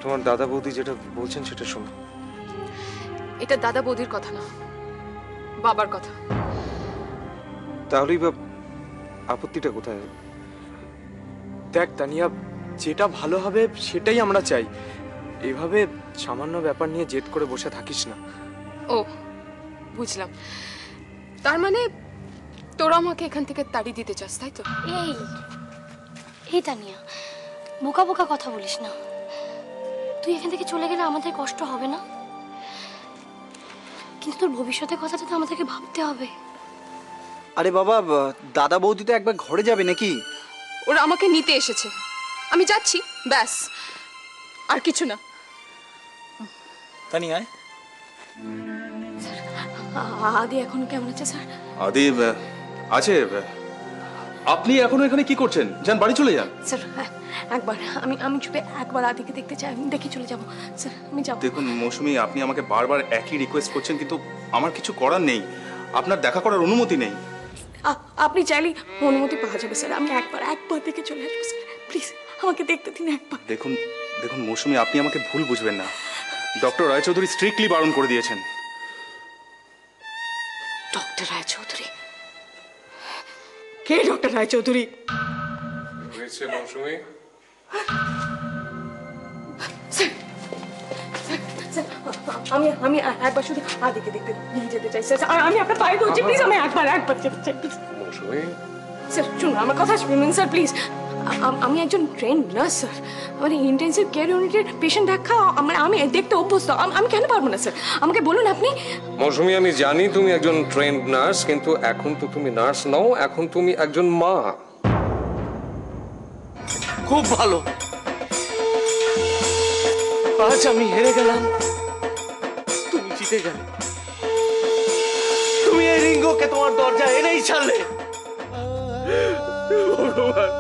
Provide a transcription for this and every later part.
তোমার দাদা বৌদি যেটা বলছেন সেটা শোনো। এটা দাদা বৌদির কথা না, বাবার কথা। তাহলেই বা আপত্তিটা কোথায়? দেখ তানিয়া, যেটা ভালো হবে সেটাই আমরা চাই। এভাবে সামান্য ব্যাপার নিয়ে জেদ করে বসে থাকিস না। ও বুঝলাম, তার মানে তোরা আমাকে এখান থেকে তাড়িয়ে দিতে চাস, তাই তো? এই এই তানিয়া, বোকা বোকা কথা বলিস না। তুই এখান থেকে চলে গেলে আমাদের কষ্ট হবে না? কিন্তু তোর ভবিষ্যতের কথাটা তো আমাদেরকে ভাবতে হবে। আরে বাবা, দাদা বৌদি তো একবার ঘরে যাবে নাকি? ওরা আমাকে নিতে এসেছে, আমি যাচ্ছি, ব্যাস, আর কিছু না। তানিয়া, আদি এখনো কেমন আছে স্যার? আদি আছে। আপনি এখনো এখানে কি করছেন? যান, বাড়ি চলে যান। স্যার একবার আমি ছুটে একবার আদিকে দেখতে চাই, আমি দেখে চলে যাব। স্যার আমি যাব। দেখুন মৌসুমী, আপনি আমাকে বারবার একই রিকোয়েস্ট করছেন, কিন্তু আমার কিছু করার নেই। আপনার দেখা করার অনুমতি নেই। আপনি চাইলেই অনুমতি পাওয়া যাবে স্যার। আমি একবার দেখে চলে আসবো স্যার, প্লিজ আমাকে দেখতে দিন একবার। দেখুন দেখুন মৌসুমী, আপনি আমাকে ভুল বুঝবেন না। ডক্টর রায়চৌধুরী স্ট্রিক্টলি বারণ করে দিয়েছেন। ডক্টর রায়চৌধুরী? কে ডক্টর রায়চৌধুরী? মৌসুমী, আমি একবার শুধু আদিকে দেখতে নিয়ে যেতে চাই স্যার। আমি আপনার পায়ে ধরছি, প্লিজ আমি একবার যেতে চাই প্লিজ। মৌসুমী, স্যার শুনুন, আমার কথা শুনুন স্যার প্লিজ। আমি একজন ট্রেন নার্স স্যার, মানে ইন্টেন্সিভ কেয়ার ইউনিটের পেশেন্ট দেখা আমি দেখতে অভ্যস্ত। আমি কেন পারবো না স্যার? আমাকে বলুন আপনি। মৌসুমী, আমি জানি তুমি একজন ট্রেন্ড নার্স, কিন্তু এখন তো তুমি নার্স নও, এখন তুমি একজন মা। খুব ভালো। আজ আমি হেরে গেলাম, তুমি জিতে গেলে। তুমি এই রিঙ্গোকে তোমার দরজা এনেই ছাড়লে। ভগবান,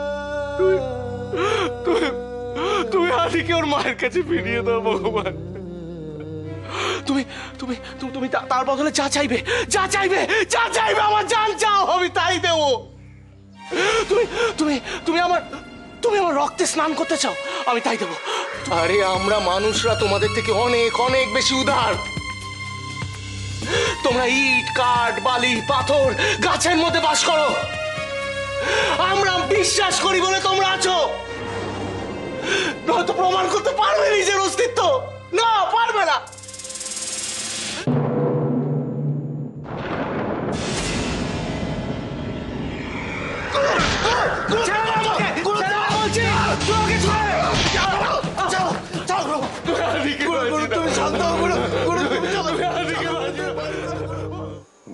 তুমি আদিকে ওর মায়ের কাছে ফিরিয়ে দাও ভগবান। তুমি তুমি তুমি তার বদলে যা চাইবে, আমার জান চাও, আমি তাই দেবো। তুমি তুমি তুমি আমার তুমি আমার রক্তে স্নান করতে চাও, আমি তাই দেবো। আরে আমরা মানুষরা তোমাদের থেকে অনেক অনেক বেশি উদার। তোমরা ইট, কাঠ, বালি, পাথর, গাছের মধ্যে বাস করো। আমরা বিশ্বাস করি বলে তোমরা আছো। নয়তো প্রমাণ করতে পারবে নিজের অস্তিত্ব? না, পারবে না।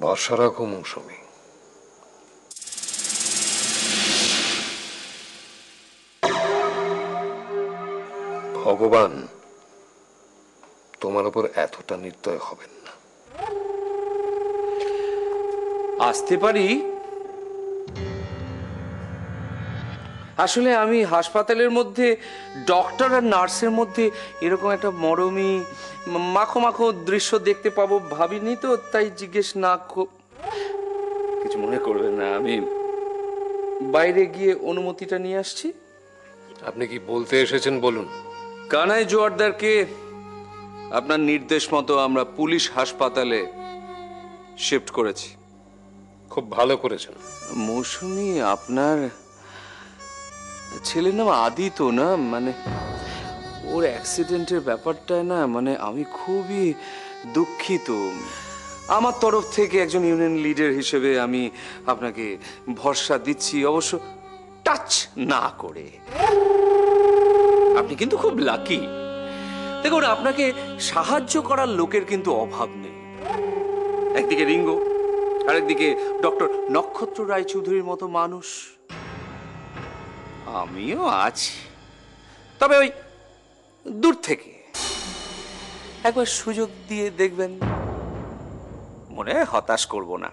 ভরসা রাখো মৌসুমী। ভগবান তোমার উপর এতটা নির্দয় হবেন না। আসতে পারি? আসলে আমি হাসপাতালের মধ্যে ডক্টর আর নার্সের মধ্যে এরকম একটা মরমী মাখো মাখো দৃশ্য দেখতে পাবো ভাবিনি তো, তাই জিজ্ঞেস না। কিছু মনে করবেন না, আমি বাইরে গিয়ে অনুমতিটা নিয়ে আসছি। আপনি কি বলতে এসেছেন বলুন। কানাই জোয়ারদারকে আপনার নির্দেশ মতো আমরা পুলিশ হাসপাতালে শিফট করেছি। খুব ভালো করেছেন। মৌসুমী, আপনার ছেলের নাম আদি তো না? মানে ওর অ্যাক্সিডেন্টের ব্যাপারটায় না, মানে আমি খুবই দুঃখিত। আমার তরফ থেকে একজন ইউনিয়ন লিডার হিসেবে আমি আপনাকে ভরসা দিচ্ছি, অবশ্য টাচ না করে। আপনি কিন্তু খুব লাকি। দেখুন, আপনাকে সাহায্য করার লোকের কিন্তু অভাব নেই। একদিকে রিঙ্গো, আরেকদিকে ডক্টর নক্ষত্র রায়চৌধুরীর মতো মানুষ। আমিও আছি, তবে ওই দূর থেকে একবার সুযোগ দিয়ে দেখবেন, মনে হয় হতাশ করব না।